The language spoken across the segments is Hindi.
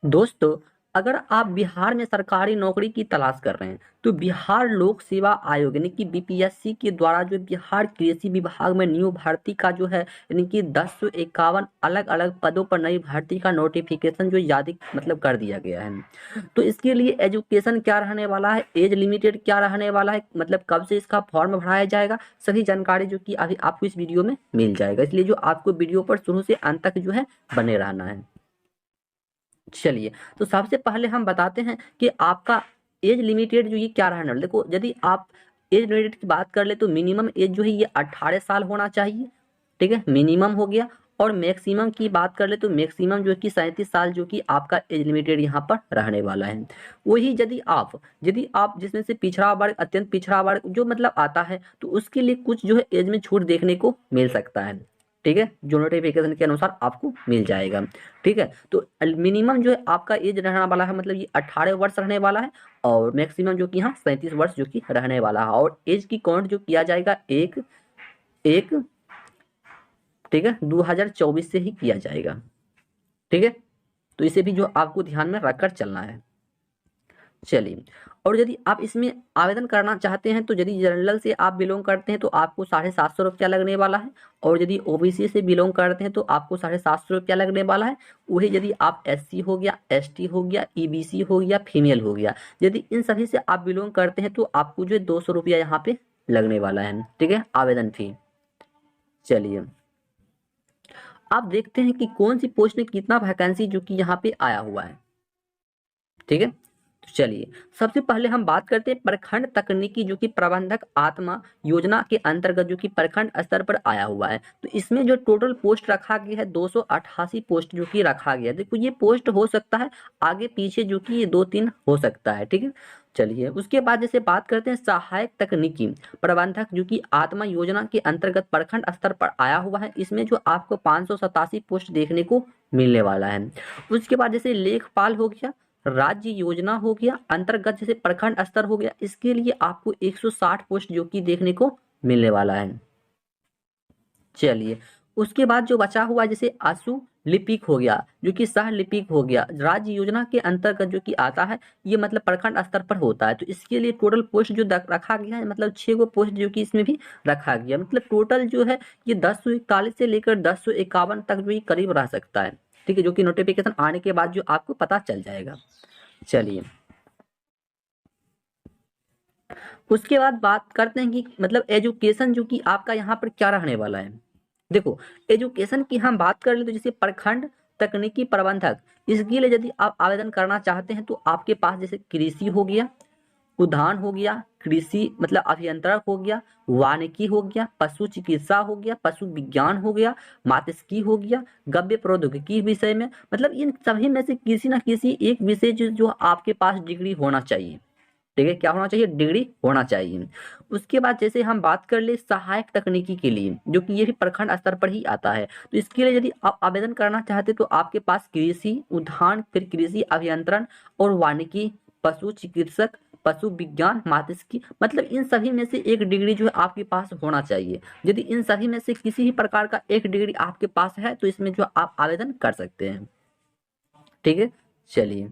दोस्तों, अगर आप बिहार में सरकारी नौकरी की तलाश कर रहे हैं तो बिहार लोक सेवा आयोग यानी कि बीपीएससी के द्वारा जो बिहार कृषि विभाग में न्यू भर्ती का जो है यानी कि 1051 अलग अलग पदों पर नई भर्ती का नोटिफिकेशन जो जारी मतलब कर दिया गया है। तो इसके लिए एजुकेशन क्या रहने वाला है, एज लिमिटेड क्या रहने वाला है, मतलब कब से इसका फॉर्म भराया जाएगा, सभी जानकारी जो कि अभी आपको इस वीडियो में मिल जाएगा। इसलिए जो आपको वीडियो पर शुरू से अंत तक जो है बने रहना है। चलिए, तो सबसे पहले हम बताते हैं कि आपका एज लिमिटेड जो ये क्या रहने वाला है। देखो, यदि आप एज लिमिटेड की बात कर ले तो मिनिमम एज जो है ये 18 साल होना चाहिए। ठीक है, मिनिमम हो गया। और मैक्सिमम की बात कर ले तो मैक्सिमम जो कि 37 साल जो कि आपका एज लिमिटेड यहाँ पर रहने वाला है। वही यदि आप जिसमें से पिछड़ा वर्ग, अत्यंत पिछड़ा वर्ग जो मतलब आता है तो उसके लिए कुछ जो है एज में छूट देखने को मिल सकता है। ठीक है, जो नोटिफिकेशन के अनुसार आपको मिल जाएगा। ठीक है, तो मिनिमम जो है आपका एज रहने वाला है, मतलब ये 18 वर्ष रहने वाला है। और मैक्सिमम जो कि यहाँ 37 वर्ष जो कि रहने वाला है। और एज की काउंट जो किया जाएगा एक एक ठीक है 2024 से ही किया जाएगा। ठीक है, तो इसे भी जो आपको ध्यान में रखकर चलना है। चलिए, और यदि आप इसमें आवेदन करना चाहते हैं तो यदि जनरल से आप बिलोंग करते हैं तो आपको 750 रुपया लगने वाला है। और यदि ओबीसी से बिलोंग करते हैं तो आपको 750 रुपया लगने वाला है। वही यदि आप एससी हो गया, एसटी हो गया, ईबीसी हो गया, फीमेल हो गया, यदि इन सभी से आप बिलोंग करते हैं तो आपको जो है 200 रुपया यहाँ पे लगने वाला है। ठीक है, आवेदन फी। चलिए, आप देखते हैं कि कौन सी पोस्ट में कितना वैकेंसी जो कि यहाँ पे आया हुआ है। ठीक है, तो चलिए, सबसे पहले हम बात करते हैं प्रखंड तकनीकी जो कि प्रबंधक आत्मा योजना के अंतर्गत जो कि प्रखंड स्तर पर आया हुआ है। तो इसमें जो टोटल पोस्ट रखा गया है 288 पोस्ट जो कि रखा गया है। देखो, ये पोस्ट हो सकता है आगे पीछे जो कि ये 2-3 हो सकता है। ठीक है, चलिए, उसके बाद जैसे बात करते हैं सहायक तकनीकी प्रबंधक जो कि आत्मा योजना के अंतर्गत प्रखंड स्तर पर आया हुआ है। इसमें जो आपको 587 पोस्ट देखने को मिलने वाला है। उसके बाद जैसे लेखपाल हो गया, राज्य योजना हो गया अंतर्गत जैसे प्रखंड स्तर हो गया, इसके लिए आपको 160 पोस्ट जो कि देखने को मिलने वाला है। चलिए, उसके बाद जो बचा हुआ जैसे आशु लिपिक हो गया जो कि सह लिपिक हो गया, राज्य योजना के अंतर्गत जो कि आता है, ये मतलब प्रखंड स्तर पर होता है। तो इसके लिए टोटल पोस्ट जो रखा गया है, मतलब 6 गो पोस्ट जो कि इसमें भी रखा गया, मतलब टोटल जो है ये 1041 से लेकर 1051 तक जो ये करीब रह सकता है। ठीक है, जो कि नोटिफिकेशन आने के बाद जो आपको पता चल जाएगा। चलिए, उसके बाद बात करते हैं कि मतलब एजुकेशन जो कि आपका यहाँ पर क्या रहने वाला है। देखो, एजुकेशन की हम बात कर ले तो जैसे प्रखंड तकनीकी प्रबंधक, इसके लिए यदि आप आवेदन करना चाहते हैं तो आपके पास जैसे कृषि हो गया, उद्यान हो गया, कृषि मतलब अभियंत्रण हो गया, वानिकी हो गया, पशु चिकित्सा हो गया, पशु विज्ञान हो गया, मात्स्यिकी हो गया, गव्य प्रौद्योगिकी विषय में, मतलब इन सभी में से किसी ना किसी एक विषय जो आपके पास डिग्री होना चाहिए। ठीक है, क्या होना चाहिए, डिग्री होना चाहिए। उसके बाद जैसे हम बात कर ले सहायक तकनीकी के लिए जो कि ये भी प्रखंड स्तर पर ही आता है। तो इसके लिए यदि आप आवेदन करना चाहते तो आपके पास कृषि उद्यान, फिर कृषि अभियंत्रण और वानिकी, पशु चिकित्सक, पशु विज्ञान, मात्स्यिकी, मतलब इन सभी में से एक डिग्री जो है आपके पास होना चाहिए। यदि इन सभी में से किसी भी प्रकार का एक डिग्री आपके पास है तो इसमें जो आप आवेदन कर सकते हैं। ठीक है, चलिए,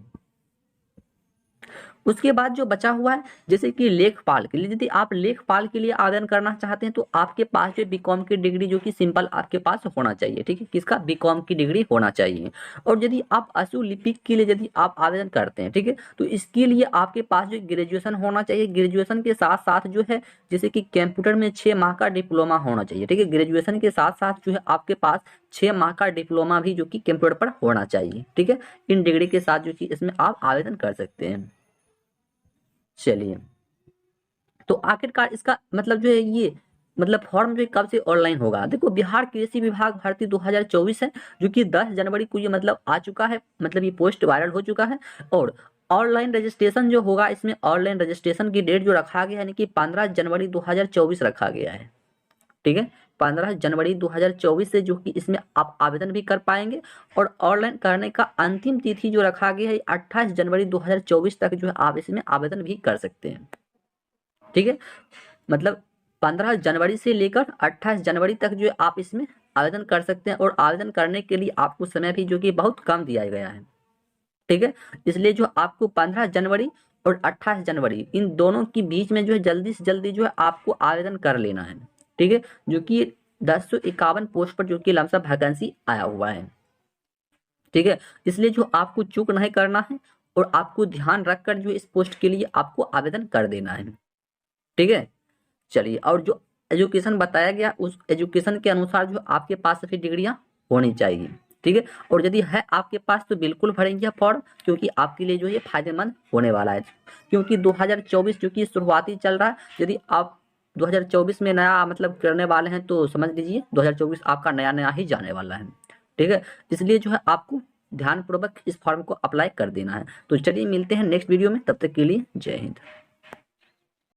उसके बाद जो बचा हुआ है जैसे कि लेखपाल के लिए, यदि आप लेखपाल के लिए आवेदन करना चाहते हैं तो आपके पास जो बीकॉम की डिग्री जो कि सिंपल आपके पास होना चाहिए। ठीक है, किसका, बीकॉम की डिग्री होना चाहिए। और यदि आप अशु लिपिक के लिए यदि आप आवेदन करते हैं, ठीक है, तो इसके लिए आपके पास जो ग्रेजुएशन होना चाहिए। ग्रेजुएशन के साथ साथ जो है जैसे कि कंप्यूटर में 6 माह का डिप्लोमा होना चाहिए। ठीक है, ग्रेजुएशन के साथ साथ जो है आपके पास 6 माह का डिप्लोमा भी जो कि कंप्यूटर पर होना चाहिए। ठीक है, इन डिग्री के साथ जो कि इसमें आप आवेदन कर सकते हैं। चलिए, तो आखिरकार इसका मतलब जो है ये मतलब फॉर्म जो है कब से ऑनलाइन होगा। देखो, बिहार कृषि विभाग भर्ती 2024 है जो कि 10 जनवरी को ये मतलब आ चुका है, मतलब ये पोस्ट वायरल हो चुका है। और ऑनलाइन रजिस्ट्रेशन जो होगा, इसमें ऑनलाइन रजिस्ट्रेशन की डेट जो रखा गया है यानी कि 15 जनवरी 2024 रखा गया है। ठीक है, 15 जनवरी 2024 से जो कि इसमें आप आवेदन भी कर पाएंगे। और ऑनलाइन करने का अंतिम तिथि जो रखा गया है 28 जनवरी 2024 तक जो है आप इसमें आवेदन भी कर सकते हैं। ठीक है, मतलब 15 जनवरी से लेकर 28 जनवरी तक जो है आप इसमें आवेदन कर सकते हैं। और आवेदन करने के लिए आपको समय भी जो कि बहुत कम दिया गया है। ठीक है। इसलिए जो आपको 15 जनवरी और 28 जनवरी इन दोनों के बीच में जो है जल्दी से जल्दी जो है आपको आवेदन कर लेना है, ठीक है। जो कि 1051 पोस्ट पर जो कि लमसम वैकेंसी आया हुआ है, ठीक है। इसलिए जो आपको चूक नहीं करना है और आपको ध्यान रखकर जो इस पोस्ट के लिए आपको आवेदन कर देना है, ठीक है। चलिए, और जो एजुकेशन बताया गया उस एजुकेशन के अनुसार जो आपके पास सभी डिग्रियां होनी चाहिए, ठीक है। और यदि है आपके पास तो बिल्कुल भरेंगे फॉर्म, क्योंकि आपके लिए जो ये फायदेमंद होने वाला है। क्योंकि 2024 जो कि शुरुआती चल रहा है, यदि आप 2024 में नया मतलब करने वाले हैं तो समझ लीजिए 2024 आपका नया नया ही जाने वाला है, ठीक है। इसलिए जो है आपको ध्यानपूर्वक इस फॉर्म को अप्लाई कर देना है। तो चलिए मिलते हैं नेक्स्ट वीडियो में, तब तक के लिए जय हिंद।